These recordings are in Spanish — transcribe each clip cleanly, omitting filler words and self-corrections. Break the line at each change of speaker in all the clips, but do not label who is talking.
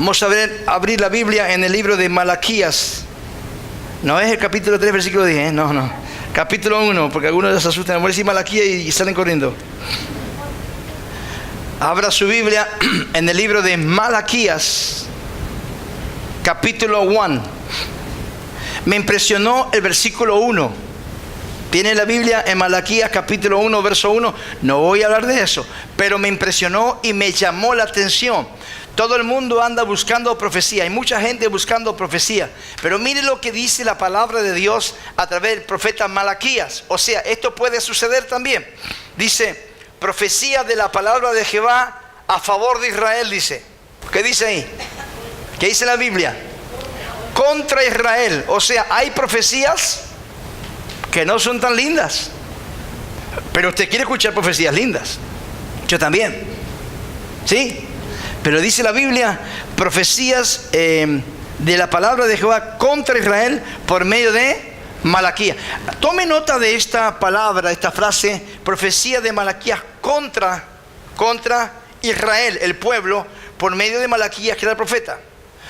Vamos a abrir la Biblia en el libro de Malaquías. No es el capítulo 3, versículo 10, ¿eh? No. Capítulo 1, porque algunos se asustan. Voy a decir Malaquías y salen corriendo. Abra su Biblia en el libro de Malaquías, capítulo 1. Me impresionó el versículo 1. Tiene la Biblia en Malaquías, capítulo 1, verso 1. No voy a hablar de eso, pero me impresionó y me llamó la atención. Todo el mundo anda buscando profecía. Hay mucha gente buscando profecía. Pero mire lo que dice la palabra de Dios a través del profeta Malaquías. O sea, esto puede suceder también. Dice, profecía de la palabra de Jehová a favor de Israel, dice. ¿Qué dice ahí? ¿Qué dice la Biblia? Contra Israel. O sea, hay profecías que no son tan lindas. Pero usted quiere escuchar profecías lindas. Yo también. ¿Sí? Pero dice la Biblia, profecías de la palabra de Jehová contra Israel por medio de Malaquías. Tome nota de esta palabra, esta frase, profecía de Malaquías contra Israel, el pueblo, por medio de Malaquías, que era el profeta.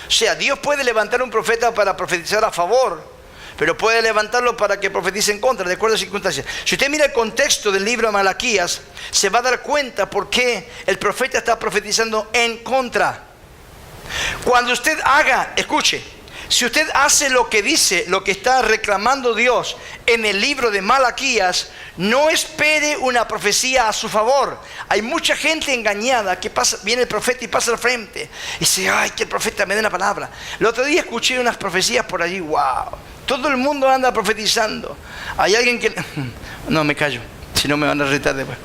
O sea, Dios puede levantar un profeta para profetizar a favor, pero puede levantarlo para que profetice en contra, de acuerdo a las circunstancias. Si usted mira el contexto del libro de Malaquías, se va a dar cuenta por qué el profeta está profetizando en contra. Cuando usted escuche, si usted hace lo que dice, lo que está reclamando Dios en el libro de Malaquías, no espere una profecía a su favor. Hay mucha gente engañada que viene el profeta y pasa al frente y dice, ay, que el profeta me dé una palabra. El otro día escuché unas profecías por allí, wow. Todo el mundo anda profetizando. Hay alguien que... No, me callo, si no me van a retar después.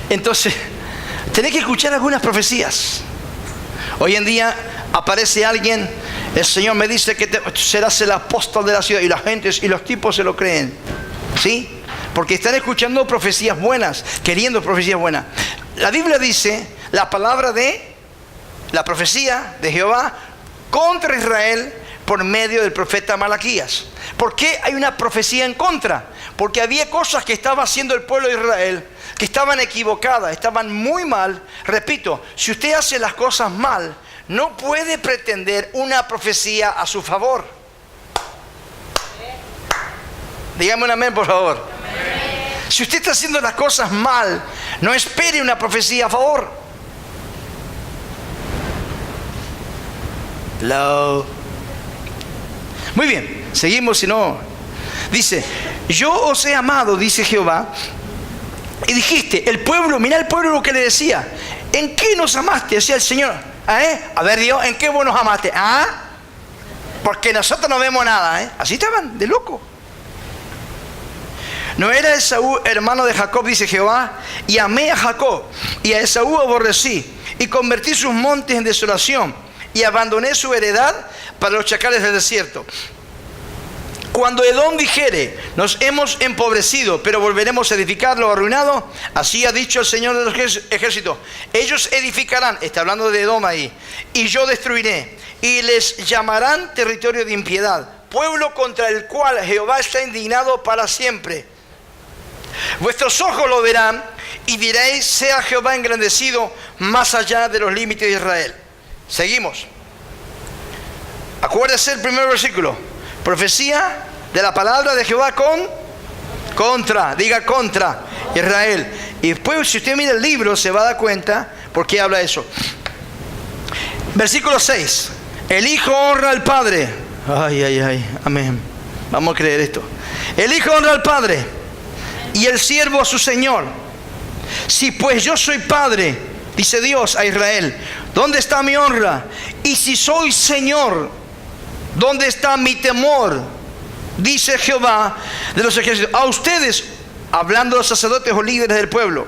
Entonces, tenés que escuchar algunas profecías. Hoy en día aparece alguien, el Señor me dice que serás el apóstol de la ciudad, y la gente y los tipos se lo creen. ¿Sí? Porque están escuchando profecías buenas, queriendo profecías buenas. La Biblia dice, la profecía de Jehová contra Israel por medio del profeta Malaquías. ¿Por qué hay una profecía en contra? Porque había cosas que estaba haciendo el pueblo de Israel que estaban equivocadas, estaban muy mal. Repito, si usted hace las cosas mal, no puede pretender una profecía a su favor. Dígame un amén, por favor. Amén. Si usted está haciendo las cosas mal, no espere una profecía a favor. Hello. Muy bien, seguimos, si no. Dice, yo os he amado, dice Jehová, y dijiste, el pueblo, mira el pueblo lo que le decía, ¿en qué nos amaste? Decía el Señor. A ver, Dios, ¿en qué vos nos amaste? Porque nosotros no vemos nada. Así estaban, de loco. No era Esaú hermano de Jacob, dice Jehová, y amé a Jacob, y a Esaú aborrecí, y convertí sus montes en desolación, y abandoné su heredad para los chacales del desierto. Cuando Edom dijere, nos hemos empobrecido, pero volveremos a edificar lo arruinado, así ha dicho el Señor de los ejércitos, ellos edificarán, está hablando de Edom ahí, y yo destruiré, y les llamarán territorio de impiedad, pueblo contra el cual Jehová está indignado para siempre. Vuestros ojos lo verán, y diréis, sea Jehová engrandecido más allá de los límites de Israel. Seguimos. Acuérdese el primer versículo. Profecía de la palabra de Jehová contra Israel. Y después, si usted mira el libro, se va a dar cuenta por qué habla eso. Versículo 6. El hijo honra al padre. Ay, amén. Vamos a creer esto. El hijo honra al padre y el siervo a su señor. Si pues yo soy padre, dice Dios a Israel, ¿dónde está mi honra? Y si soy señor, ¿dónde está mi temor? Dice Jehová de los ejércitos. A ustedes, hablando los sacerdotes o líderes del pueblo,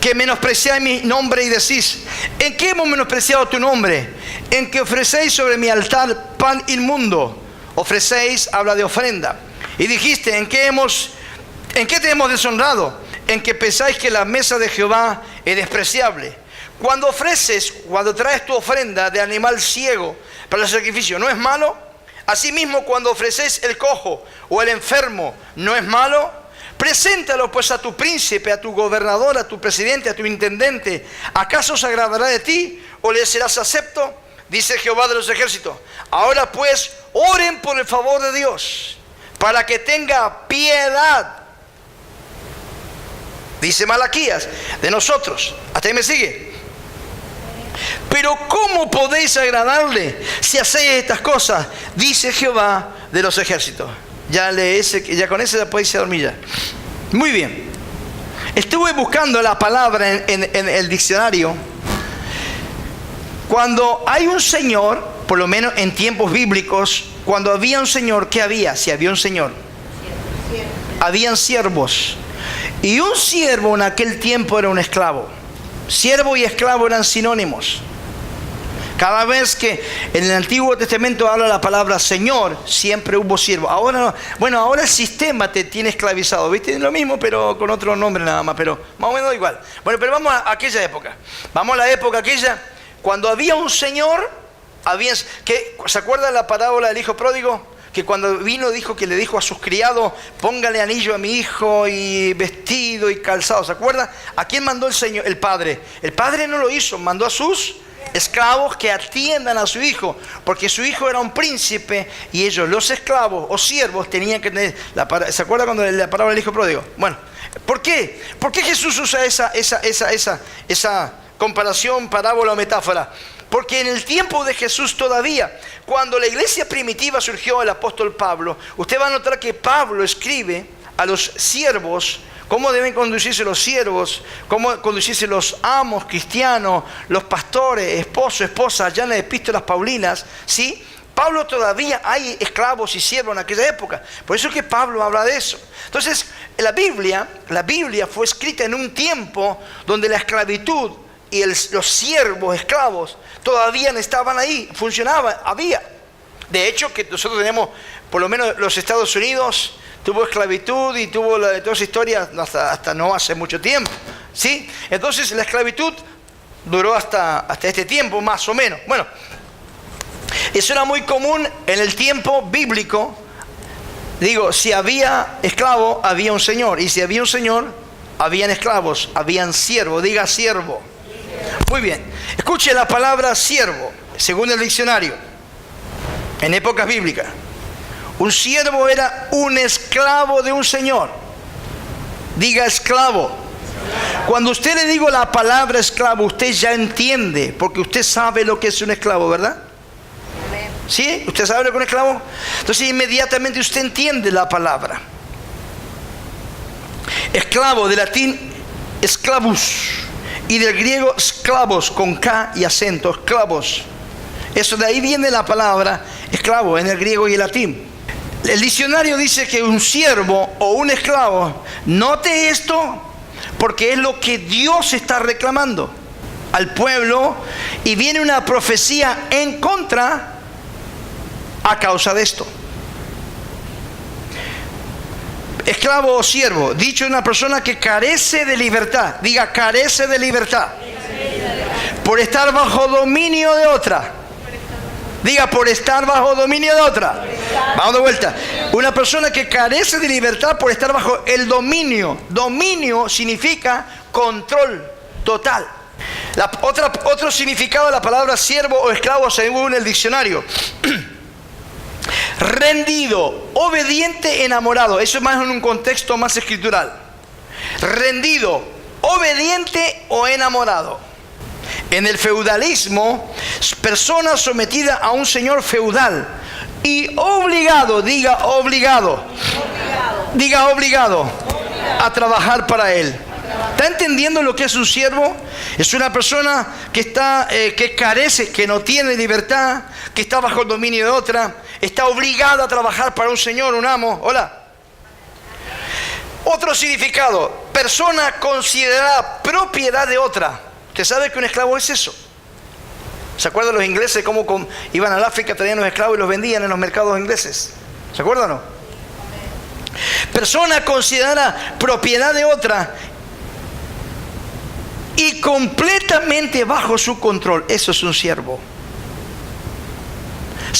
que menospreciáis mi nombre y decís, ¿en qué hemos menospreciado tu nombre? En que ofrecéis sobre mi altar pan inmundo. Ofrecéis, habla de ofrenda. Y dijiste, ¿en qué te hemos deshonrado? En que pensáis que la mesa de Jehová es despreciable. Cuando traes tu ofrenda de animal ciego para el sacrificio, ¿no es malo? Asimismo, cuando ofrecéis el cojo o el enfermo, ¿no es malo? Preséntalo pues a tu príncipe, a tu gobernador, a tu presidente, a tu intendente. ¿Acaso se agradará de ti o le serás acepto? Dice Jehová de los ejércitos. Ahora pues, oren por el favor de Dios, para que tenga piedad. Dice Malaquías, de nosotros. ¿Hasta ahí me sigue? Pero ¿cómo podéis agradarle si hacéis estas cosas? Dice Jehová de los ejércitos. Ya con ese ya podéis dormir ya. Muy bien. Estuve buscando la palabra en el diccionario. Cuando hay un señor, por lo menos en tiempos bíblicos, cuando había un señor, ¿qué había? Si había un señor, habían siervos. Y un siervo en aquel tiempo era un esclavo. Siervo y esclavo eran sinónimos. Cada vez que en el Antiguo Testamento habla la palabra Señor, siempre hubo siervo. Ahora no. Bueno, ahora el sistema te tiene esclavizado, ¿viste? Lo mismo, pero con otro nombre nada más, pero más o menos igual. Bueno, pero vamos a aquella época. Vamos a la época aquella cuando había un señor, ¿se acuerdan la parábola del hijo pródigo? Que cuando vino dijo que le dijo a sus criados, póngale anillo a mi hijo y vestido y calzado. ¿Se acuerdan? ¿A quién mandó el Señor? El Padre. El Padre no lo hizo, mandó a sus esclavos que atiendan a su hijo, porque su hijo era un príncipe y ellos, los esclavos o siervos, tenían que tener ¿se acuerdan cuando la parábola del hijo pródigo? Bueno, ¿por qué? ¿Por qué Jesús usa esa comparación, parábola o metáfora? Porque en el tiempo de Jesús todavía, cuando la iglesia primitiva surgió, el apóstol Pablo, usted va a notar que Pablo escribe a los siervos cómo deben conducirse los siervos, cómo conducirse los amos cristianos, los pastores, esposos, esposas, ya en las epístolas paulinas, ¿sí? Pablo todavía hay esclavos y siervos en aquella época. Por eso es que Pablo habla de eso. Entonces, la Biblia fue escrita en un tiempo donde la esclavitud y los siervos, esclavos, todavía no estaban ahí, funcionaban, había. De hecho, que nosotros tenemos, por lo menos los Estados Unidos, tuvo esclavitud y tuvo toda esa historia hasta no hace mucho tiempo, ¿sí? Entonces la esclavitud duró hasta este tiempo, más o menos. Bueno, eso era muy común en el tiempo bíblico. Digo, si había esclavo, había un señor. Y si había un señor, habían esclavos, habían siervos. Diga siervo. Muy bien. Escuche la palabra siervo, según el diccionario, en épocas bíblicas. Un siervo era un esclavo de un señor. Diga esclavo. Cuando usted le digo la palabra esclavo, usted ya entiende, porque usted sabe lo que es un esclavo, ¿verdad? ¿Sí? ¿Usted sabe lo que es un esclavo? Entonces inmediatamente usted entiende la palabra. Esclavo, de latín esclavus, y del griego esclavos, con K y acento, esclavos. Eso de ahí viene la palabra esclavo en el griego y el latín. El diccionario dice que un siervo o un esclavo, note esto, porque es lo que Dios está reclamando al pueblo, y viene una profecía en contra a causa de esto. Esclavo o siervo, dicho de una persona que carece de libertad. Diga, carece de libertad por estar bajo dominio de otra. Diga, por estar bajo dominio de otra. Vamos de vuelta. Una persona que carece de libertad por estar bajo el dominio. Dominio significa control total. Otro significado de la palabra siervo o esclavo según el diccionario. Rendido, obediente, enamorado. Eso es más en un contexto más escritural. Rendido, obediente o enamorado. En el feudalismo, persona sometida a un señor feudal y obligado, diga obligado, diga obligado a trabajar para él. ¿Está entendiendo lo que es un siervo? Es una persona que carece, que no tiene libertad, que está bajo el dominio de otra, está obligada a trabajar para un señor, un amo. Hola. Otro significado, persona considerada propiedad de otra. ¿Usted sabe que un esclavo es eso? ¿Se acuerdan los ingleses cómo iban al África, traían los esclavos y los vendían en los mercados ingleses? ¿Se acuerdan o no? Persona considerada propiedad de otra y completamente bajo su control. Eso es un siervo.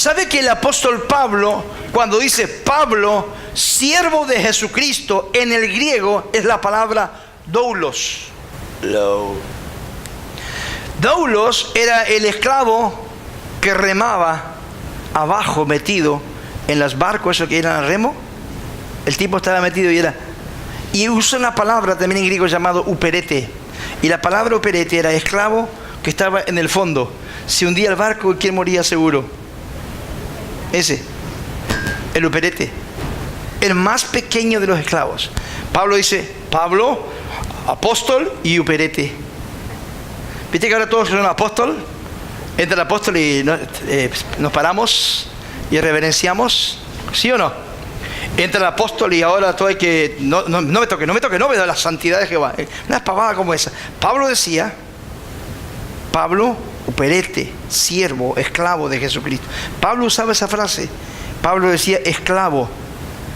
¿Sabe que el apóstol Pablo, cuando dice Pablo, siervo de Jesucristo, en el griego es la palabra doulos? Doulos era el esclavo que remaba abajo, metido en los barcos, esos que eran a remo. El tipo estaba metido y usa una palabra también en griego llamado uperete. Y la palabra uperete era esclavo que estaba en el fondo. Si hundía el barco, ¿quién moría seguro? Ese, el uperete, el más pequeño de los esclavos. Pablo dice, Pablo, apóstol y uperete. ¿Viste que ahora todos son apóstol? Entra el apóstol y nos paramos y reverenciamos, ¿sí o no? Entra el apóstol y ahora todo hay que, no me toque, no veo la santidad de Jehová. Una pavada como esa. Pablo decía, Pablo, uperete, siervo, esclavo de Jesucristo. Pablo usaba esa frase. Pablo decía esclavo.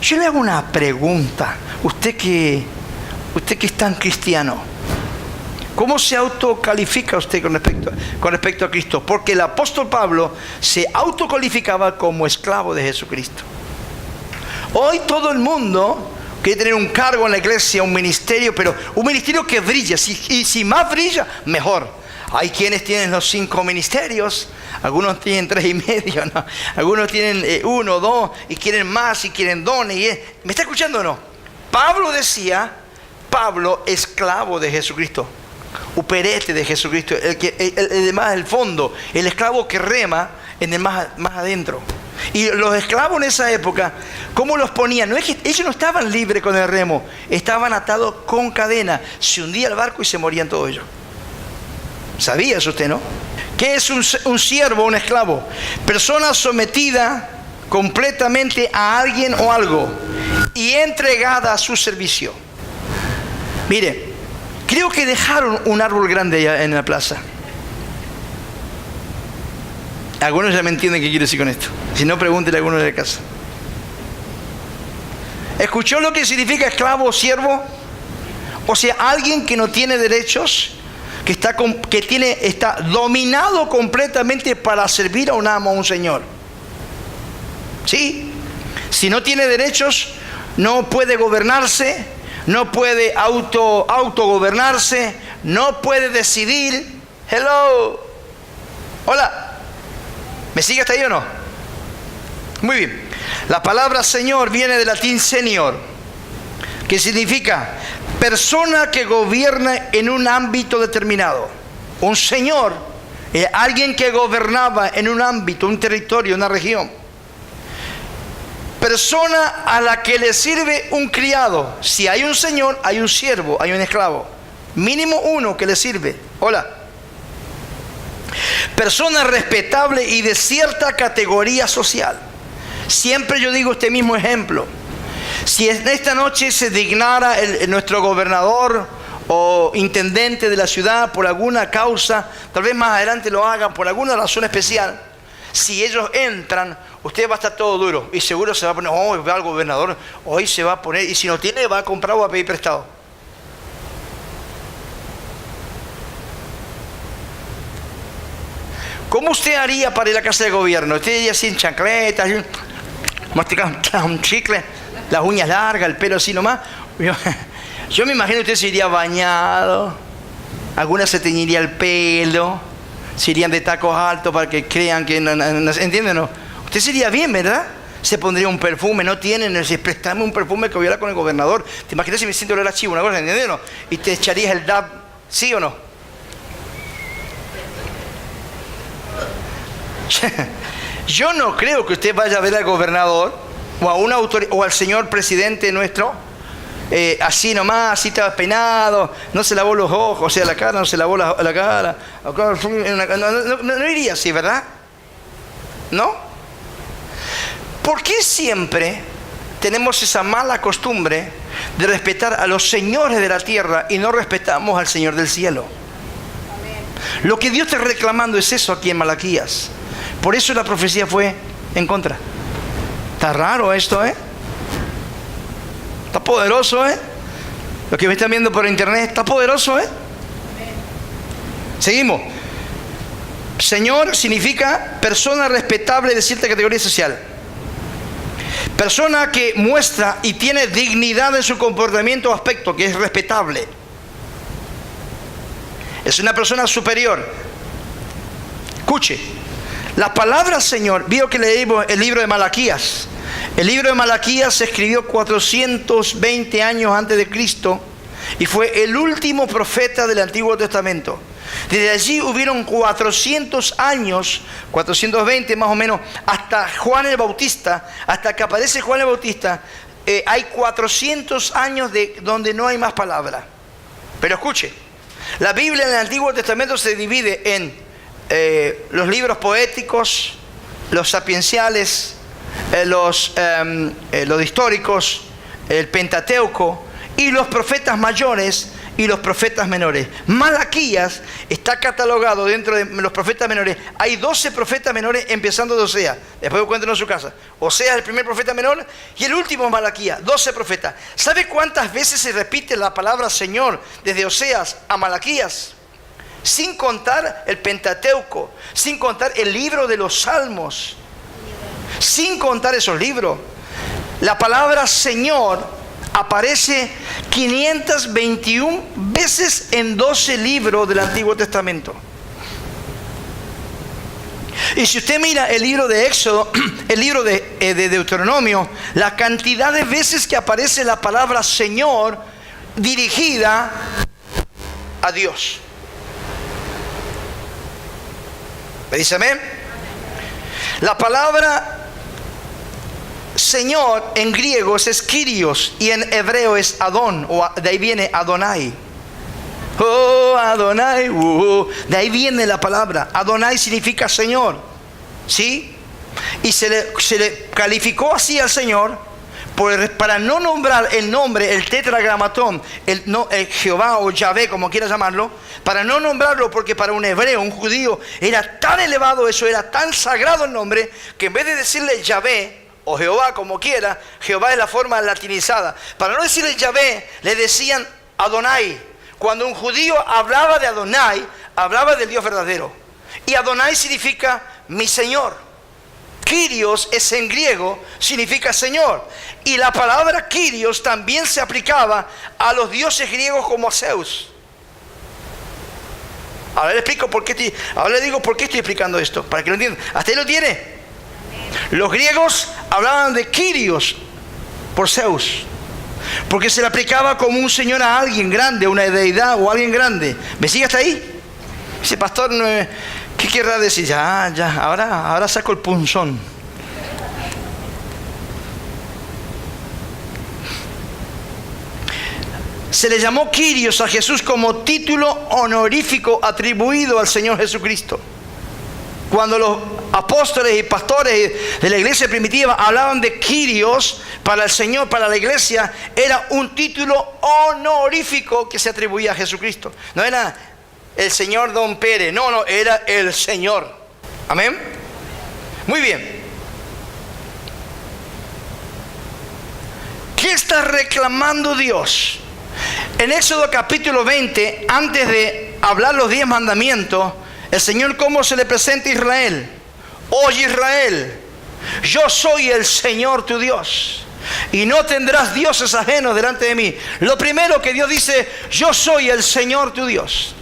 Yo le hago una pregunta. Usted que es tan cristiano, ¿cómo se autocalifica usted con respecto a Cristo? Porque el apóstol Pablo se autocalificaba como esclavo de Jesucristo. Hoy todo el mundo quiere tener un cargo en la iglesia, un ministerio, pero un ministerio que brilla. Y si más brilla, mejor. Hay quienes tienen los 5 ministerios, algunos tienen 3,5, ¿no? Algunos tienen 1, 2, y quieren más, y quieren dones. ¿Me está escuchando o no? Pablo decía, Pablo, esclavo de Jesucristo, uperete de Jesucristo, el más del fondo, el esclavo que rema en el más adentro. Y los esclavos en esa época, ¿cómo los ponían? No es que ellos no estaban libres con el remo, estaban atados con cadena. Se hundía el barco y se morían todos ellos. ¿Sabía eso usted, no? ¿Qué es un siervo, un esclavo? Persona sometida completamente a alguien o algo y entregada a su servicio. Mire, creo que dejaron un árbol grande allá en la plaza. Algunos ya me entienden qué quiero decir con esto. Si no, pregúntele a alguno de la casa. ¿Escuchó lo que significa esclavo o siervo? O sea, alguien que no tiene derechos, que está dominado completamente para servir a un amo, a un señor. ¿Sí? Si no tiene derechos, no puede gobernarse, no puede autogobernarse, no puede decidir. Hello. Hola. ¿Me sigue hasta ahí o no? Muy bien. La palabra Señor viene del latín senior, que significa persona que gobierna en un ámbito determinado. Un señor, alguien que gobernaba en un ámbito, un territorio, una región. Persona a la que le sirve un criado. Si hay un señor, hay un siervo, hay un esclavo. Mínimo uno que le sirve. Hola. Persona respetable y de cierta categoría social. Siempre yo digo este mismo ejemplo. Si en esta noche se dignara nuestro gobernador o intendente de la ciudad por alguna causa, tal vez más adelante lo hagan por alguna razón especial, si ellos entran, usted va a estar todo duro y seguro se va a poner, ve al gobernador, hoy se va a poner, y si no tiene va a comprar o va a pedir prestado. ¿Cómo usted haría para ir a la casa de gobierno? Usted iría sin chancletas, masticar un chicle, las uñas largas, el pelo así nomás. Yo me imagino que usted se iría bañado, algunas se teñiría el pelo, se irían de tacos altos para que crean que no ¿entienden? No. Usted se iría bien, ¿verdad? Se pondría un perfume, no tienen, si prestame un perfume que hubiera con el gobernador. ¿Te imaginas si me siento olor a chivo, una cosa, ¿entienden? No? Y te echarías el dab, ¿sí o no? Yo no creo que usted vaya a ver al gobernador o a una autoridad o al señor presidente nuestro así nomás, así estaba peinado, no se lavó los ojos, o sea, la cara no se lavó la cara, no iría así, ¿verdad? ¿No? ¿Por qué siempre tenemos esa mala costumbre de respetar a los señores de la tierra y no respetamos al Señor del cielo? Lo que Dios está reclamando es eso aquí en Malaquías. Por eso la profecía fue en contra. Está raro esto, ¿eh? Está poderoso, ¿eh? Los que me están viendo por internet, está poderoso, ¿eh? Seguimos. Señor significa persona respetable de cierta categoría social. Persona que muestra y tiene dignidad en su comportamiento o aspecto, que es respetable. Es una persona superior. Escuche, la palabra Señor, vio que leímos el libro de Malaquías. El libro de Malaquías se escribió 420 años antes de Cristo y fue el último profeta del Antiguo Testamento. Desde allí hubieron 400 años, 420 más o menos, hasta Juan el Bautista, hasta que aparece Juan el Bautista, hay 400 años donde no hay más palabra. Pero escuche, la Biblia en el Antiguo Testamento se divide en los libros poéticos, los sapienciales, los históricos, el Pentateuco y los profetas mayores y los profetas menores. Malaquías está catalogado dentro de los profetas menores. Hay 12 profetas menores empezando de Oseas. Después cuéntenos en su casa. Oseas es el primer profeta menor y el último es Malaquías. 12 profetas. ¿Sabe cuántas veces se repite la palabra Señor desde Oseas a Malaquías? Sin contar el Pentateuco, sin contar el libro de los Salmos, sin contar esos libros. La palabra Señor aparece 521 veces en 12 libros del Antiguo Testamento. Y si usted mira el libro de Éxodo, el libro de Deuteronomio, la cantidad de veces que aparece la palabra Señor dirigida a Dios. ¿Me dice amén? La palabra Señor en griego es Kyrios y en hebreo es Adón, o de ahí viene Adonai. Oh, Adonai, de ahí viene la palabra. Adonai significa Señor, ¿sí? Y se le calificó así al Señor para no nombrar el nombre, el tetragramatón, el Jehová o Yahvé, como quiera llamarlo, para no nombrarlo, porque para un hebreo, un judío, era tan elevado eso, era tan sagrado el nombre, que en vez de decirle Yahvé o Jehová, como quiera, Jehová es la forma latinizada. Para no decirle Yahvé, le decían Adonai. Cuando un judío hablaba de Adonai, hablaba del Dios verdadero. Y Adonai significa mi Señor. Kyrios es en griego, significa Señor. Y la palabra Kyrios también se aplicaba a los dioses griegos como a Zeus. Ahora le explico ahora le digo por qué estoy explicando esto, para que lo entiendan. ¿Hasta ahí lo tiene? Los griegos hablaban de Kyrios por Zeus, porque se le aplicaba como un señor a alguien grande, una deidad o alguien grande. ¿Me sigue hasta ahí? Dice, pastor, ¿qué querrá decir? Ya, ahora saco el punzón. Se le llamó Kyrios a Jesús como título honorífico atribuido al Señor Jesucristo. Cuando los apóstoles y pastores de la iglesia primitiva hablaban de Kyrios para el Señor, para la iglesia, era un título honorífico que se atribuía a Jesucristo. No era el Señor Don Pérez, no, era el Señor. Amén. Muy bien. ¿Qué está reclamando Dios? En Éxodo capítulo 20, antes de hablar los 10 mandamientos, el Señor cómo se le presenta a Israel. Oye Israel, yo soy el Señor tu Dios, y no tendrás dioses ajenos delante de mí. Lo primero que Dios dice, yo soy el Señor tu Dios.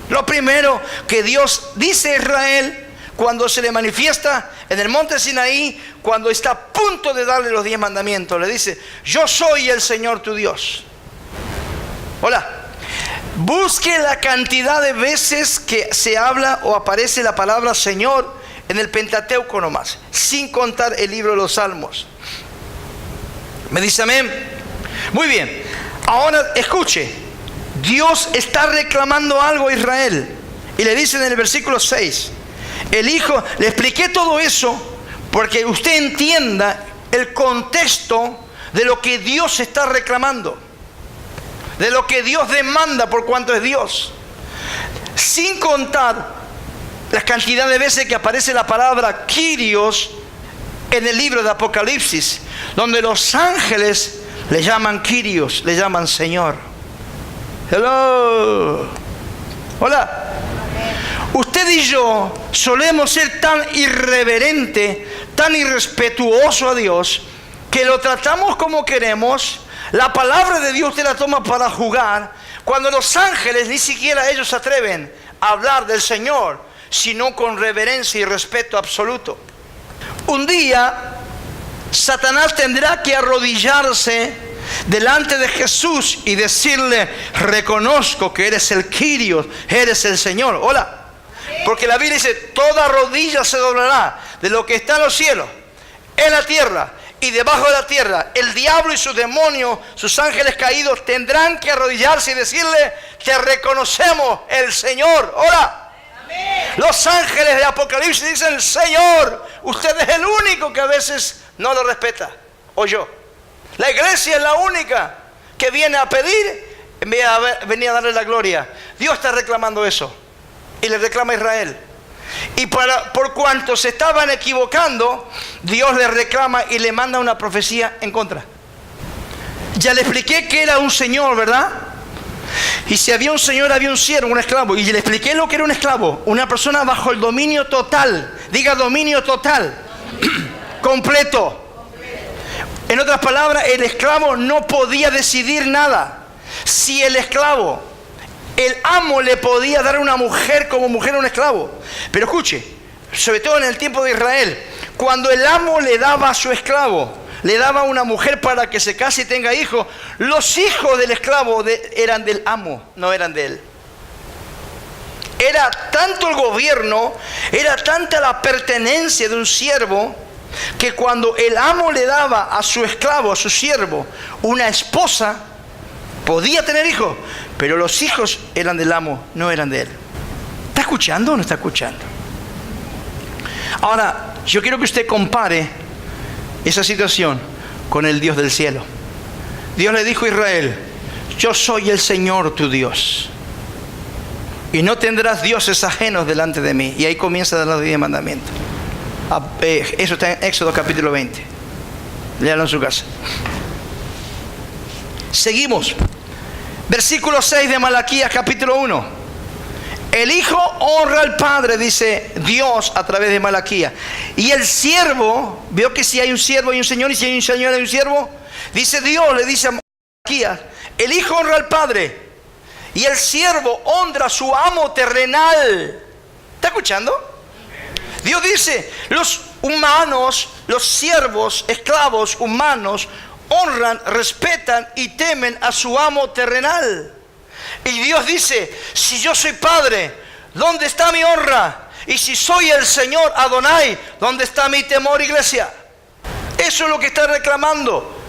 Lo primero que Dios dice a Israel cuando se le manifiesta en el monte Sinaí, cuando está a punto de darle los 10 mandamientos, le dice, yo soy el Señor tu Dios. Hola, busque la cantidad de veces que se habla o aparece la palabra Señor en el Pentateuco nomás, sin contar el libro de los Salmos. ¿Me dice amén? Muy bien, ahora escuche, Dios está reclamando algo a Israel y le dice en el versículo 6, el Hijo, le expliqué todo eso porque usted entienda el contexto de lo que Dios está reclamando, de lo que Dios demanda por cuanto es Dios, sin contar la cantidad de veces que aparece la palabra Kyrios en el libro de Apocalipsis, donde los ángeles le llaman Kyrios, le llaman Señor. Hello. Hola. Usted usted y yo solemos ser tan irreverente, tan irrespetuoso a Dios, que lo tratamos como queremos. La palabra de Dios usted la toma para jugar, cuando los ángeles ni siquiera ellos se atreven a hablar del Señor, sino con reverencia y respeto absoluto. Un día Satanás tendrá que arrodillarse delante de Jesús y decirle: reconozco que eres el Kyrios, eres el Señor. Hola. Porque la Biblia dice: toda rodilla se doblará, de lo que está en los cielos, en la tierra y debajo de la tierra. El diablo y sus demonios, sus ángeles caídos, tendrán que arrodillarse y decirle: te reconocemos, el Señor. Hola. Los ángeles de Apocalipsis dicen: Señor. Usted es el único que a veces no lo respeta, o yo. La iglesia es la única que viene a pedir en vez de venir a darle la gloria. Dios está reclamando eso, y le reclama a Israel. Y por cuanto se estaban equivocando, Dios le reclama y le manda una profecía en contra. Ya le expliqué que era un señor, ¿verdad? Y si había un señor, había un siervo, un esclavo. Y le expliqué lo que era un esclavo: una persona bajo el dominio total. Diga dominio total. Completo. En otras palabras, el esclavo no podía decidir nada. Si el esclavo, el amo le podía dar a una mujer como mujer a un esclavo. Pero escuche, sobre todo en el tiempo de Israel, cuando el amo le daba a su esclavo, le daba a una mujer para que se case y tenga hijos, los hijos del esclavo eran del amo, no eran de él. Era tanto el gobierno, era tanta la pertenencia de un siervo, que cuando el amo le daba a su esclavo, a su siervo, una esposa, podía tener hijos, pero los hijos eran del amo, no eran de él. ¿Está escuchando o no está escuchando? Ahora, yo quiero que usted compare esa situación con el Dios del cielo. Dios le dijo a Israel: yo soy el Señor tu Dios, y no tendrás dioses ajenos delante de mí. Y ahí comienza los 10 mandamientos. Eso está en Éxodo capítulo 20. Léalo en su casa. Seguimos. Versículo 6 de Malaquías capítulo 1. El hijo honra al padre, dice Dios a través de Malaquías. Y el siervo, veo que si hay un siervo hay un señor, y si hay un señor hay un siervo. Dice Dios, le dice a Malaquías: el hijo honra al padre, y el siervo honra a su amo terrenal. ¿Está escuchando? Dios dice: los humanos, los siervos, esclavos humanos, honran, respetan y temen a su amo terrenal. Y Dios dice: si yo soy padre, ¿dónde está mi honra? Y si soy el Señor Adonai, ¿dónde está mi temor, iglesia? Eso es lo que está reclamando.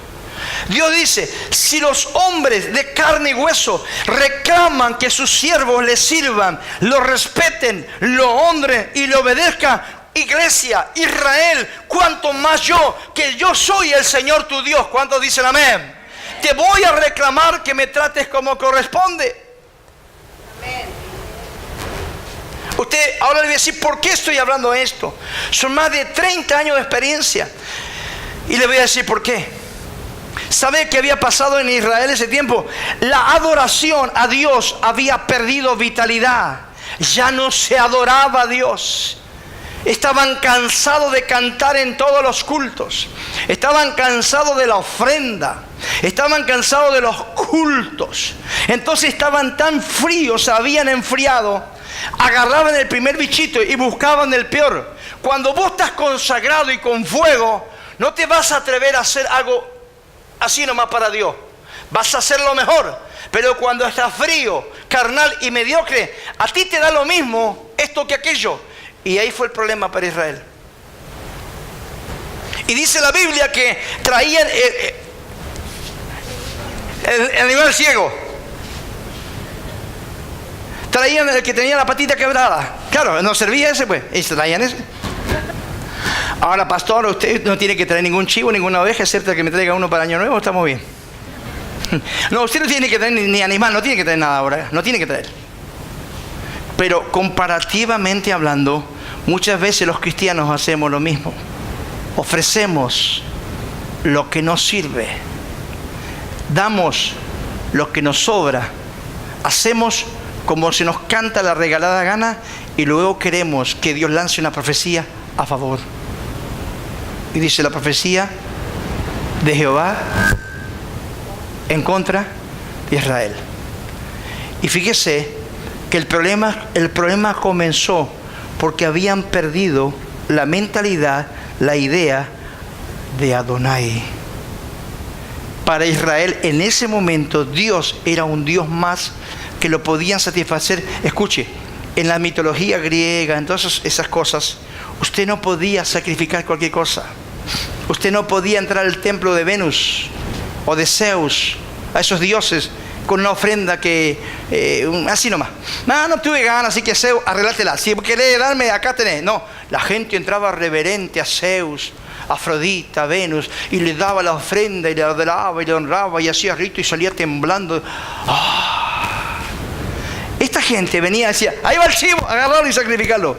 Dios dice: si los hombres de carne y hueso reclaman que sus siervos les sirvan, lo respeten, lo honren y lo obedezcan, iglesia, Israel, cuanto más yo, que yo soy el Señor tu Dios. ¿Cuántos dicen amén? Te voy a reclamar que me trates como corresponde. Amén. Usted, ahora le voy a decir por qué estoy hablando de esto. Son más de 30 años de experiencia, y le voy a decir por qué. ¿Sabe qué había pasado en Israel ese tiempo? La adoración a Dios había perdido vitalidad. Ya no se adoraba a Dios. Estaban cansados de cantar en todos los cultos. Estaban cansados de la ofrenda. Estaban cansados de los cultos. Entonces estaban tan fríos, se habían enfriado. Agarraban el primer bichito y buscaban el peor. Cuando vos estás consagrado y con fuego, no te vas a atrever a hacer algo así nomás para Dios. Vas a hacerlo mejor. Pero cuando estás frío, carnal y mediocre, a ti te da lo mismo esto que aquello. Y ahí fue el problema para Israel. Y dice la Biblia que traían el animal ciego. Traían el que tenía la patita quebrada. Claro, no servía ese, pues. Y se traían ese. Ahora, pastor, usted no tiene que traer ningún chivo, ninguna oveja, excepto que me traiga uno para Año Nuevo. Estamos bien. No, usted no tiene que traer ni animal, no tiene que traer nada ahora. No tiene que traer. Pero comparativamente hablando, muchas veces los cristianos hacemos lo mismo. Ofrecemos lo que nos sirve. Damos lo que nos sobra. Hacemos como se nos canta la regalada gana, y luego queremos que Dios lance una profecía a favor. Y dice la profecía de Jehová en contra de Israel. Y fíjese que el problema comenzó porque habían perdido la mentalidad, la idea de Adonai. Para Israel en ese momento Dios era un Dios más que lo podían satisfacer. Escuche, en la mitología griega, en todas esas cosas, usted no podía sacrificar cualquier cosa. Usted no podía entrar al templo de Venus o de Zeus, a esos dioses, con una ofrenda que así nomás. No tuve ganas, así que Zeus, arreglátela. Si querés darme, acá tenés. No, la gente entraba reverente a Zeus, a Afrodita, a Venus, y le daba la ofrenda y le adoraba y le honraba y hacía rito y salía temblando. Esta gente venía y decía, ahí va el chivo, agarrarlo y sacrificarlo.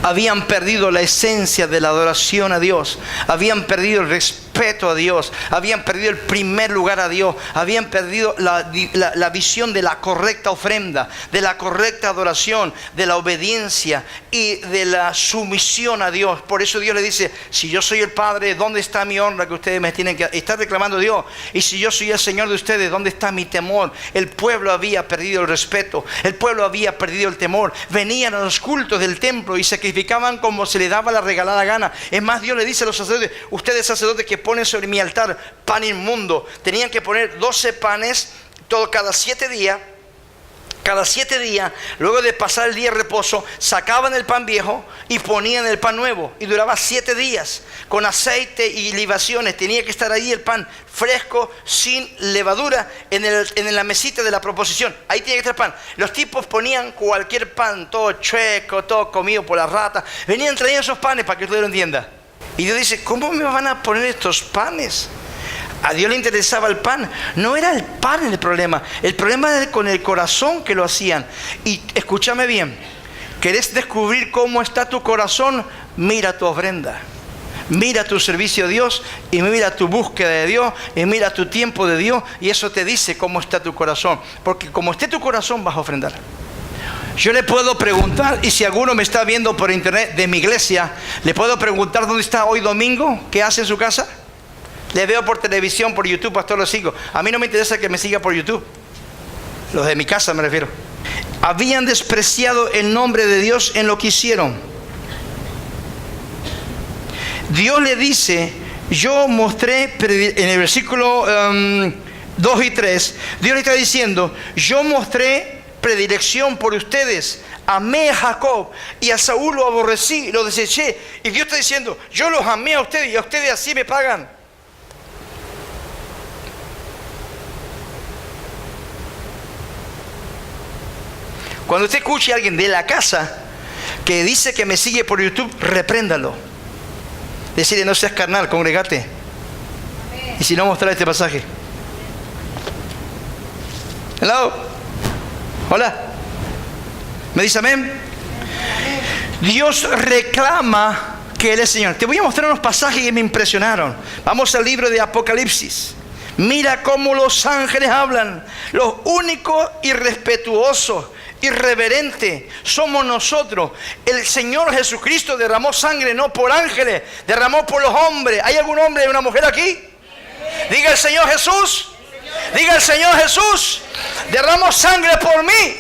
Habían perdido la esencia de la adoración a Dios, habían perdido el respeto a Dios, habían perdido el primer lugar a Dios, habían perdido la visión de la correcta ofrenda, de la correcta adoración, de la obediencia y de la sumisión a Dios. Por eso Dios le dice, si yo soy el Padre, ¿dónde está mi honra que ustedes me tienen que estar reclamando Dios? Y si yo soy el Señor de ustedes, ¿dónde está mi temor? El pueblo había perdido el respeto, el pueblo había perdido el temor. Venían a los cultos del templo y sacrificaban como se les daba la regalada gana. Es más, Dios le dice a los sacerdotes, ustedes sacerdotes que ponen sobre mi altar pan inmundo, tenían que poner 12 panes cada 7 días. Cada 7 días, luego de pasar el día de reposo, sacaban el pan viejo y ponían el pan nuevo. Y duraba 7 días, con aceite y libaciones. Tenía que estar ahí el pan fresco, sin levadura, en la mesita de la proposición. Ahí tenía que estar el pan. Los tipos ponían cualquier pan, todo chueco, todo comido por las ratas. Venían trayendo esos panes para que usted lo entienda. Y Dios dice, ¿cómo me van a poner estos panes? A Dios le interesaba el pan. No era el pan el problema era con el corazón que lo hacían. Y escúchame bien, ¿querés descubrir cómo está tu corazón? Mira tu ofrenda, mira tu servicio a Dios, y mira tu búsqueda de Dios, y mira tu tiempo de Dios, y eso te dice cómo está tu corazón. Porque como esté tu corazón, vas a ofrendar. Yo le puedo preguntar, y si alguno me está viendo por internet de mi iglesia, le puedo preguntar dónde está hoy domingo, qué hace en su casa. Le veo por televisión, por YouTube, pastor, lo sigo. A mí no me interesa que me siga por YouTube. Los de mi casa me refiero. Habían despreciado el nombre de Dios en lo que hicieron. Dios le dice, yo mostré, en el versículo 2 y 3, Dios le está diciendo, yo mostré predilección por ustedes. Amé a Jacob y a Saúl lo aborrecí, lo deseché. Y Dios está diciendo, yo los amé a ustedes y a ustedes así me pagan. Cuando usted escuche a alguien de la casa que dice que me sigue por YouTube, repréndalo. Decirle, no seas carnal, congregate. Y si no, mostrar este pasaje. Hello. Hola. ¿Me dice amén? Dios reclama que Él es Señor. Te voy a mostrar unos pasajes que me impresionaron. Vamos al libro de Apocalipsis. Mira cómo los ángeles hablan. Los únicos irrespetuosos, irreverente somos nosotros. El Señor Jesucristo derramó sangre no por ángeles, derramó por los hombres. ¿Hay algún hombre y una mujer aquí? Diga el Señor Jesús. Diga el Señor Jesús, derramó sangre por mí,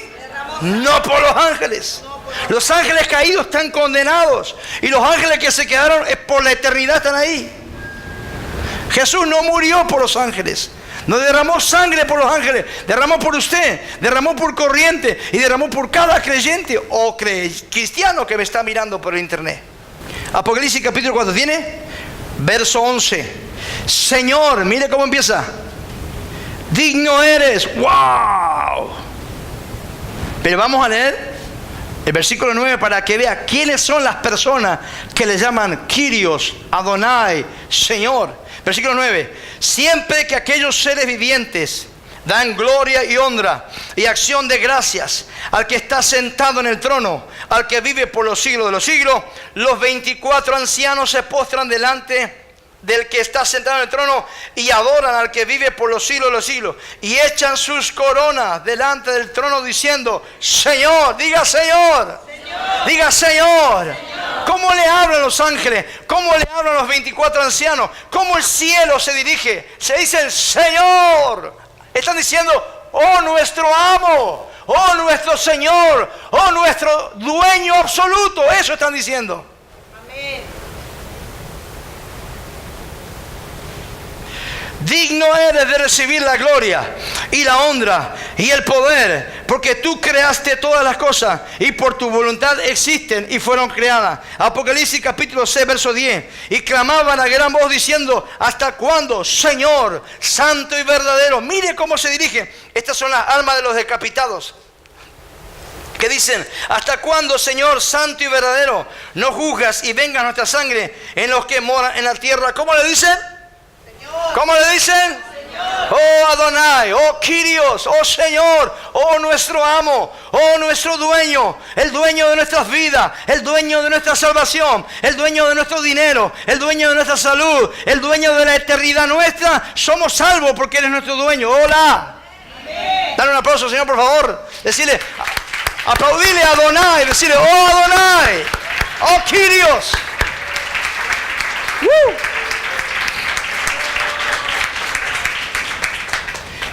no por los ángeles. Los ángeles caídos están condenados, y los ángeles que se quedaron por la eternidad están ahí. Jesús no murió por los ángeles, no derramó sangre por los ángeles, derramó por usted, derramó por corriente y derramó por cada creyente o cristiano que me está mirando por el internet. Apocalipsis capítulo 4, ¿tiene? Verso 11. Señor, mire cómo empieza. Digno eres, wow. Pero vamos a leer el versículo 9 para que vea quiénes son las personas que le llaman Kyrios, Adonai, Señor. Versículo 9. Siempre que aquellos seres vivientes dan gloria y honra y acción de gracias al que está sentado en el trono, al que vive por los siglos de los siglos, los 24 ancianos se postran delante del que está sentado en el trono y adoran al que vive por los siglos de los siglos y echan sus coronas delante del trono diciendo: Señor, diga Señor, diga Señor. ¿Cómo le hablan los ángeles? ¿Cómo le hablan los 24 ancianos? ¿Cómo el cielo se dirige? Se dicen Señor. Están diciendo: oh nuestro amo, oh nuestro Señor, oh nuestro dueño absoluto. Eso están diciendo. Amén. Digno eres de recibir la gloria y la honra y el poder, porque tú creaste todas las cosas y por tu voluntad existen y fueron creadas. Apocalipsis capítulo 6, verso 10. Y clamaban a gran voz diciendo: ¿hasta cuándo, Señor, santo y verdadero? Mire cómo se dirige. Estas son las almas de los decapitados, que dicen: ¿hasta cuándo, Señor, santo y verdadero, no juzgas y venga nuestra sangre en los que moran en la tierra? ¿Cómo le dicen? ¿Cómo le dicen? Señor. Oh Adonai, oh Kyrios, oh Señor, oh nuestro amo, oh nuestro dueño, el dueño de nuestras vidas, el dueño de nuestra salvación, el dueño de nuestro dinero, el dueño de nuestra salud, el dueño de la eternidad nuestra. Somos salvos porque eres nuestro dueño. Hola. Amén. Dale un aplauso, Señor, por favor. Decirle, aplaudirle a Adonai, decirle: oh Adonai, oh Kyrios.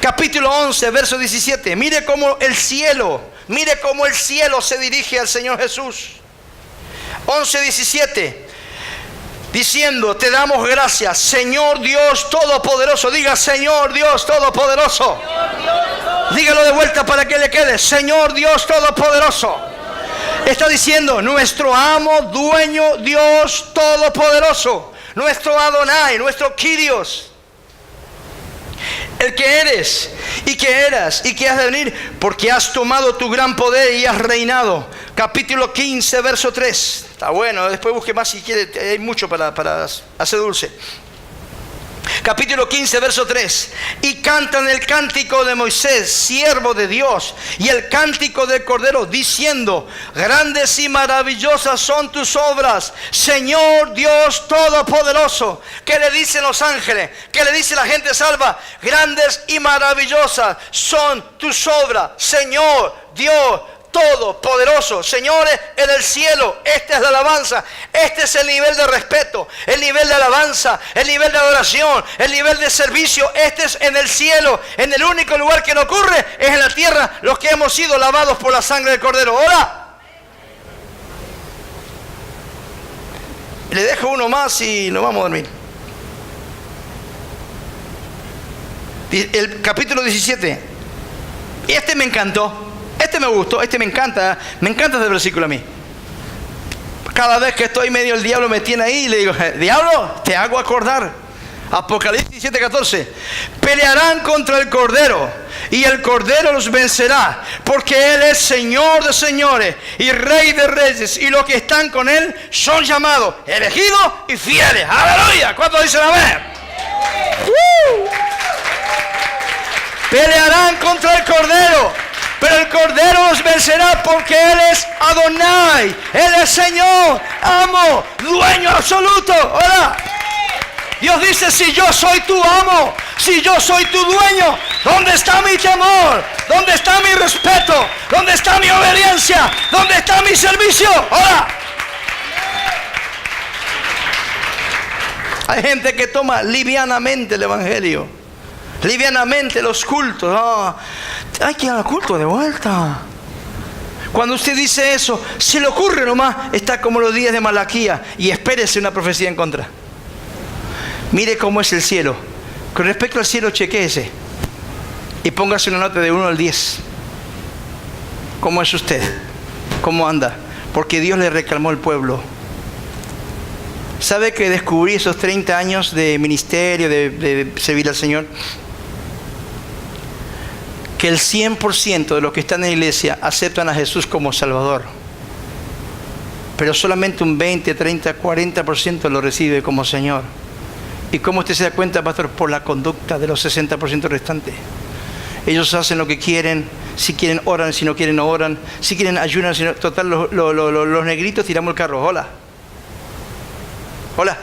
Capítulo 11, verso 17. Mire cómo el cielo se dirige al Señor Jesús. 11, 17. Diciendo: te damos gracias, Señor Dios Todopoderoso. Diga: Señor Dios Todopoderoso. Señor Dios. Dígalo de vuelta para que le quede: Señor Dios Todopoderoso. Está diciendo: nuestro amo, dueño, Dios Todopoderoso. Nuestro Adonai, nuestro Kyrios. El que eres y que eras y que has de venir, porque has tomado tu gran poder y has reinado. Capítulo 15, verso 3. Está bueno, después busque más si quiere, hay mucho para hacer dulce. Capítulo 15, verso 3. Y cantan el cántico de Moisés, siervo de Dios, y el cántico del Cordero, diciendo: grandes y maravillosas son tus obras, Señor Dios Todopoderoso. ¿Qué le dicen los ángeles? ¿Qué le dice la gente salva? Grandes y maravillosas son tus obras, Señor Dios Todopoderoso. Señores, en el cielo, esta es la alabanza, este es el nivel de respeto, el nivel de alabanza, el nivel de adoración, el nivel de servicio. Este es en el cielo. En el único lugar que no ocurre es en la tierra, los que hemos sido lavados por la sangre del Cordero. ¡Hola! Le dejo uno más y nos vamos a dormir. El capítulo 17. Este me encantó. Este me gustó, este me encanta este versículo a mí. Cada vez que estoy medio, el diablo me tiene ahí y le digo: diablo, te hago acordar. Apocalipsis 7:14. Pelearán contra el Cordero y el Cordero los vencerá, porque Él es Señor de señores y Rey de reyes, y los que están con Él son llamados, elegidos y fieles. ¡Aleluya! ¿Cuántos dicen amén? Pelearán contra el Cordero, pero el Cordero los vencerá, porque Él es Adonai. Él es Señor, amo, dueño absoluto. Hola. Dios dice: si yo soy tu amo, si yo soy tu dueño, ¿dónde está mi temor? ¿Dónde está mi respeto? ¿Dónde está mi obediencia? ¿Dónde está mi servicio? Hola. Hay gente que toma livianamente el evangelio, livianamente los cultos. Oh, hay que ir al culto de vuelta. Cuando usted dice eso, se le ocurre nomás, está como los días de Malaquías, y espérese una profecía en contra. Mire cómo es el cielo. Con respecto al cielo, chequéese y póngase una nota de 1 al 10. ¿Cómo es usted? ¿Cómo anda? Porque Dios le reclamó al pueblo. ¿Sabe que descubrí esos 30 años de ministerio, de servir al Señor? Que el 100% de los que están en la iglesia aceptan a Jesús como Salvador, pero solamente un 20, 30, 40% lo recibe como Señor. ¿Y cómo usted se da cuenta, pastor? Por la conducta de los 60% restantes. Ellos hacen lo que quieren. Si quieren oran, si no quieren no oran. Si quieren ayunan, si no. Total, los negritos tiramos el carro. Hola. Hola.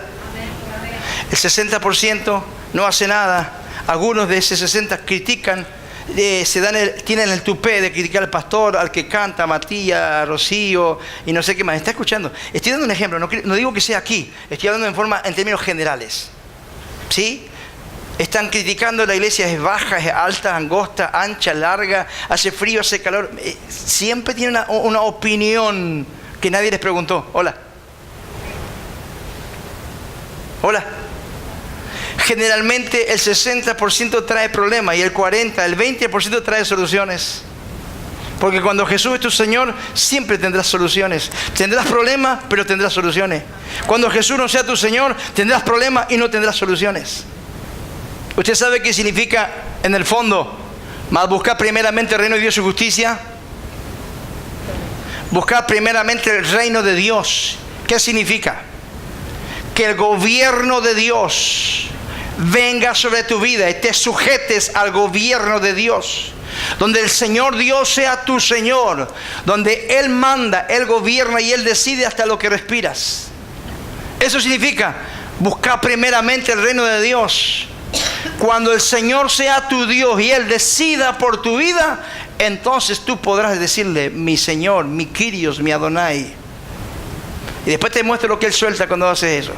El 60% no hace nada. Algunos de ese 60% critican, tienen el tupé de criticar al pastor, al que canta, a Matías, a Rocío y no sé qué más. ¿Está escuchando? Estoy dando un ejemplo, no digo que sea aquí, estoy hablando en términos generales. ¿Sí? Están criticando la iglesia, es baja, es alta, angosta, ancha, larga, hace frío, hace calor. Siempre tienen una opinión que nadie les preguntó. Hola. Hola. Generalmente el 60% trae problemas y el 40%, el 20% trae soluciones. Porque cuando Jesús es tu Señor, siempre tendrás soluciones. Tendrás problemas, pero tendrás soluciones. Cuando Jesús no sea tu Señor, tendrás problemas y no tendrás soluciones. ¿Usted sabe qué significa en el fondo? Más buscar primeramente el reino de Dios y su justicia. Buscar primeramente el reino de Dios. ¿Qué significa? Que el gobierno de Dios venga sobre tu vida y te sujetes al gobierno de Dios. Donde el Señor Dios sea tu Señor. Donde Él manda, Él gobierna y Él decide hasta lo que respiras. Eso significa buscar primeramente el reino de Dios. Cuando el Señor sea tu Dios y Él decida por tu vida, entonces tú podrás decirle, mi Señor, mi Kyrios, mi Adonai. Y después te muestro lo que Él suelta cuando haces eso.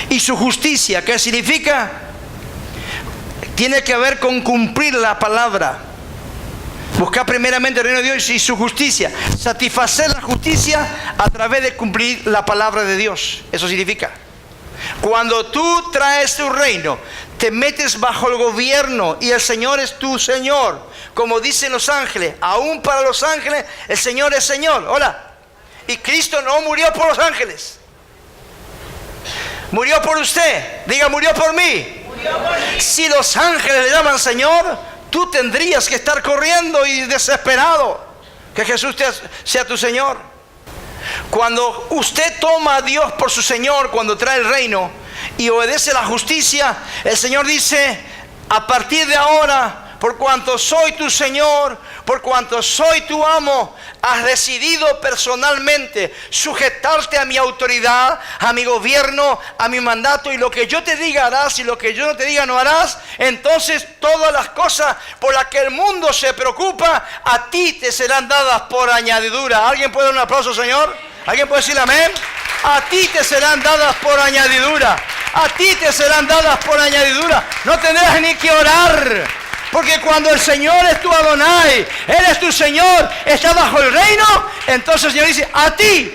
Y su justicia, ¿qué significa? Tiene que ver con cumplir la palabra. Buscar primeramente el reino de Dios y su justicia. Satisfacer la justicia a través de cumplir la palabra de Dios. Eso significa. Cuando tú traes tu reino, te metes bajo el gobierno y el Señor es tu Señor. Como dicen los ángeles, aún para los ángeles el Señor es Señor. Hola. Y Cristo no murió por los ángeles. Murió por usted. Diga, murió por mí. Murió por mí. Si los ángeles le llaman Señor, tú tendrías que estar corriendo y desesperado que Jesús sea tu Señor. Cuando usted toma a Dios por su Señor, cuando trae el reino y obedece la justicia, el Señor dice, a partir de ahora, por cuanto soy tu Señor, por cuanto soy tu amo, has decidido personalmente sujetarte a mi autoridad, a mi gobierno, a mi mandato, y lo que yo te diga harás y lo que yo no te diga no harás. Entonces todas las cosas por las que el mundo se preocupa, a ti te serán dadas por añadidura. ¿Alguien puede dar un aplauso, Señor? ¿Alguien puede decir amén? A ti te serán dadas por añadidura. A ti te serán dadas por añadidura. No tendrás ni que orar. Porque cuando el Señor es tu Adonai, Él es tu Señor, está bajo el reino, entonces el Señor dice, a ti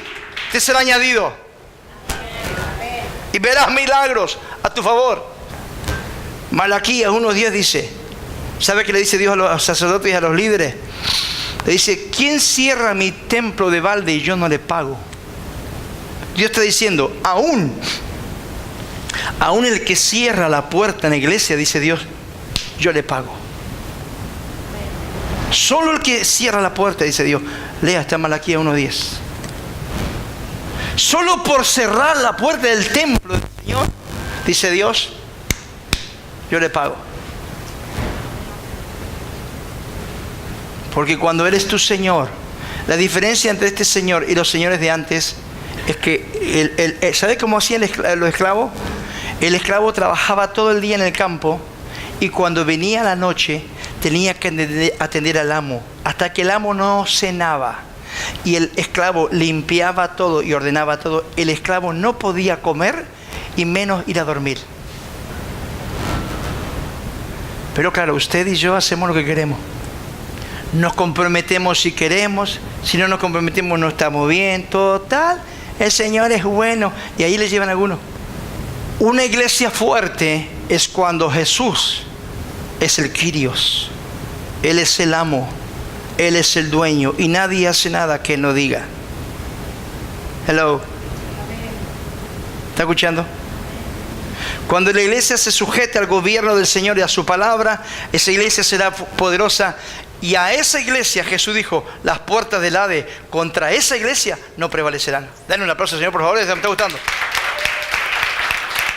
te será añadido. Y verás milagros a tu favor. Malaquías 1:10 dice, ¿sabe qué le dice Dios a los sacerdotes y a los líderes? Le dice, ¿quién cierra mi templo de balde y yo no le pago? Dios está diciendo, aún el que cierra la puerta en la iglesia, dice Dios, yo le pago. Solo el que cierra la puerta, dice Dios. Lea, está Malaquías 1:10. Solo por cerrar la puerta del templo del Señor, dice Dios, yo le pago. Porque cuando Él es tu Señor, la diferencia entre este Señor y los señores de antes es que, ¿sabe cómo hacían los esclavos? El esclavo trabajaba todo el día en el campo y cuando venía la noche tenía que atender al amo hasta que el amo no cenaba y el esclavo limpiaba todo y ordenaba todo. El esclavo no podía comer y menos ir a dormir. Pero claro, usted y yo hacemos lo que queremos. Nos comprometemos si queremos, si no nos comprometemos no estamos bien, total, el Señor es bueno, y ahí le llevan a algunos. Una iglesia fuerte es cuando Jesús es el Kyrios, Él es el amo, Él es el dueño y nadie hace nada que Él no diga. Hello. ¿Está escuchando? Cuando la iglesia se sujete al gobierno del Señor y a su palabra, esa iglesia será poderosa. Y a esa iglesia Jesús dijo, las puertas del Hades contra esa iglesia no prevalecerán. Denle un aplauso al Señor, por favor, ¿me está gustando?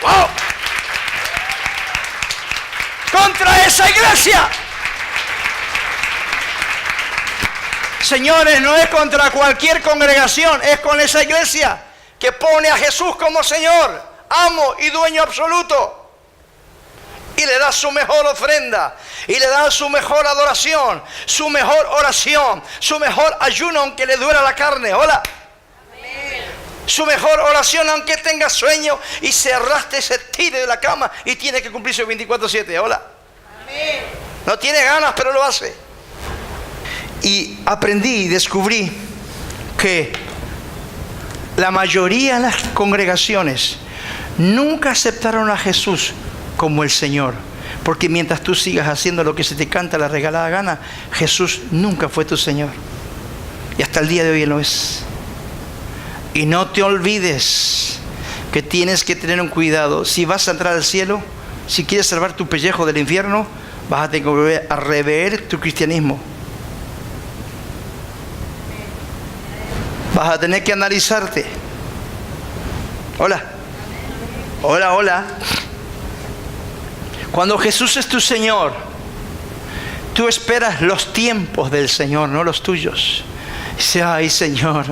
¡Wow! Contra esa iglesia. Señores, no es contra cualquier congregación, es con esa iglesia que pone a Jesús como Señor. amo y dueño absoluto. Y le da su mejor ofrenda, y le da su mejor adoración, su mejor oración, su mejor ayuno aunque le duela la carne. Hola. Amén. Su mejor oración aunque tenga sueño y se arrastre, se tire de la cama y tiene que cumplirse 24/7. Hola. Amén. No tiene ganas, pero lo hace. Y aprendí y descubrí que la mayoría de las congregaciones nunca aceptaron a Jesús como el Señor, porque mientras tú sigas haciendo lo que se te canta la regalada gana, Jesús nunca fue tu Señor, y hasta el día de hoy Él no es. Y no te olvides que tienes que tener un cuidado. Si vas a entrar al cielo, si quieres salvar tu pellejo del infierno, vas a tener que volver a rever tu cristianismo. Vas a tener que analizarte. Hola. Hola, hola. Cuando Jesús es tu Señor, tú esperas los tiempos del Señor, no los tuyos. Dice, ay Señor,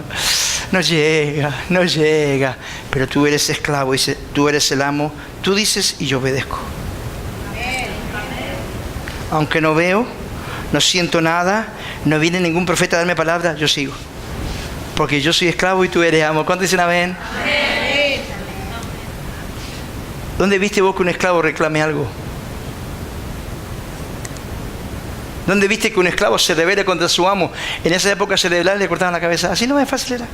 no llega. Pero tú eres esclavo, dice, tú eres el amo. Tú dices y yo obedezco. Aunque no veo, no siento nada, no viene ningún profeta a darme palabra, yo sigo. Porque yo soy esclavo y tú eres amo. ¿Cuántos dicen amén? Amén. ¿Dónde viste vos que un esclavo reclame algo? ¿Dónde viste que un esclavo se rebele contra su amo? En esa época se le cortaban la cabeza. Así no es fácil era.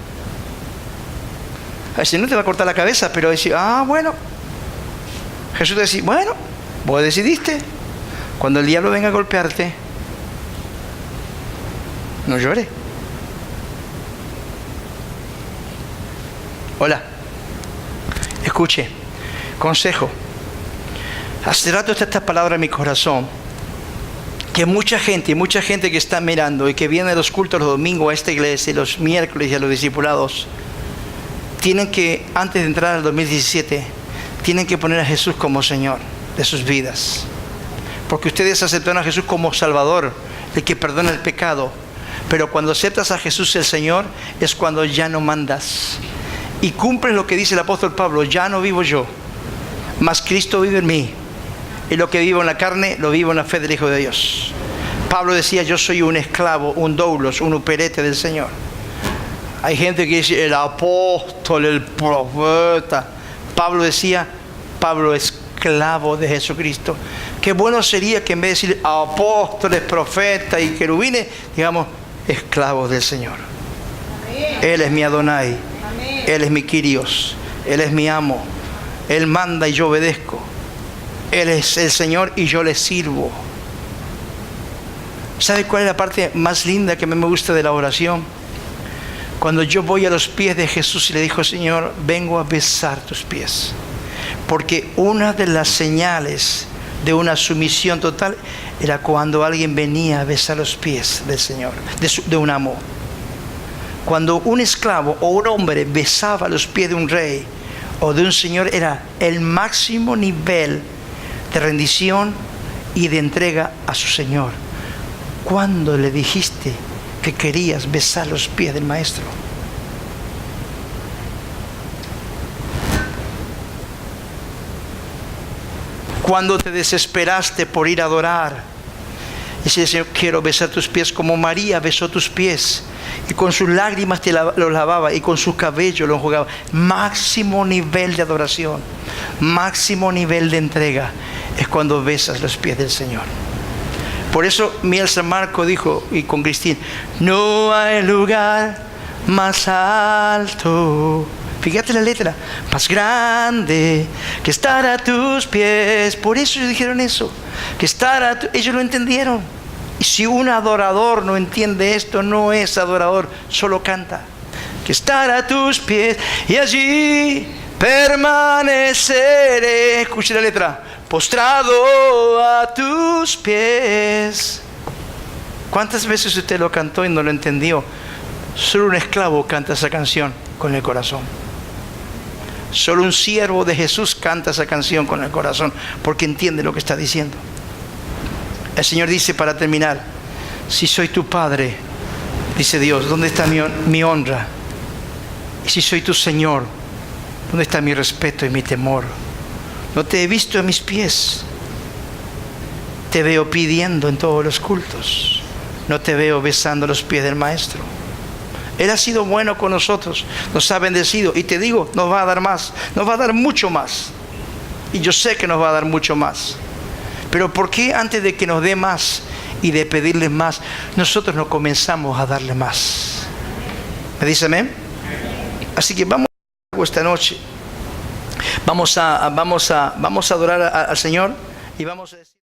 Así no te va a cortar la cabeza, pero decir, bueno. Jesús te decía, bueno, vos decidiste. Cuando el diablo venga a golpearte, no llores. Hola. Escuche. Consejo. Hace rato está esta palabra en mi corazón. Que mucha gente que está mirando y que viene a los cultos los domingos a esta iglesia y los miércoles y a los discipulados, tienen que, antes de entrar al 2017, tienen que poner a Jesús como Señor de sus vidas. Porque ustedes aceptaron a Jesús como Salvador, el que perdona el pecado. Pero cuando aceptas a Jesús el Señor, es cuando ya no mandas. Y cumples lo que dice el apóstol Pablo, ya no vivo yo, mas Cristo vive en mí. Y lo que vivo en la carne, lo vivo en la fe del Hijo de Dios. Pablo decía, yo soy un esclavo, un doulos, un uperete del Señor. Hay gente que dice, el apóstol, el profeta. Pablo decía, Pablo esclavo de Jesucristo. Qué bueno sería que en vez de decir apóstoles, profetas y querubines, digamos, esclavos del Señor. Amén. Él es mi Adonai. Amén. Él es mi Kyrios. Él es mi amo. Él manda y yo obedezco. Él es el Señor y yo le sirvo. ¿Sabe cuál es la parte más linda que a mí me gusta de la oración? Cuando yo voy a los pies de Jesús y le digo, Señor, vengo a besar tus pies. Porque una de las señales de una sumisión total era cuando alguien venía a besar los pies del Señor, de un amo. Cuando un esclavo o un hombre besaba los pies de un rey o de un señor, era el máximo nivel de rendición y de entrega a su Señor. ¿Cuándo le dijiste que querías besar los pies del Maestro? Cuando te desesperaste por ir a adorar y decías, Señor, quiero besar tus pies como María besó tus pies y con sus lágrimas te los lavaba y con su cabello los enjugaba. Máximo nivel de adoración, máximo nivel de entrega es cuando besas los pies del Señor. Por eso Miel San Marco dijo, y con Cristín, no hay lugar más alto, fíjate la letra, más grande que estar a tus pies. Por eso ellos dijeron eso, que ellos lo entendieron. Y si un adorador no entiende esto, no es adorador, solo canta. Que estar a tus pies y allí permaneceré. Escuche la letra. Postrado a tus pies. ¿Cuántas veces usted lo cantó y no lo entendió? Solo un esclavo canta esa canción con el corazón. Solo un siervo de Jesús canta esa canción con el corazón, porque entiende lo que está diciendo. El Señor dice, para terminar, si soy tu Padre, dice Dios, ¿dónde está mi honra? Y si soy tu Señor, ¿Dónde está mi respeto y mi temor? No te he visto en mis pies. Te veo pidiendo en todos los cultos. No te veo besando los pies del Maestro. Él ha sido bueno con nosotros, nos ha bendecido. Y te digo, nos va a dar más, nos va a dar mucho más. Y yo sé que nos va a dar mucho más. Pero ¿por qué antes de que nos dé más y de pedirle más, nosotros no comenzamos a darle más? ¿Me dice amén? Así que vamos esta noche. Vamos a adorar al Señor y vamos a decir...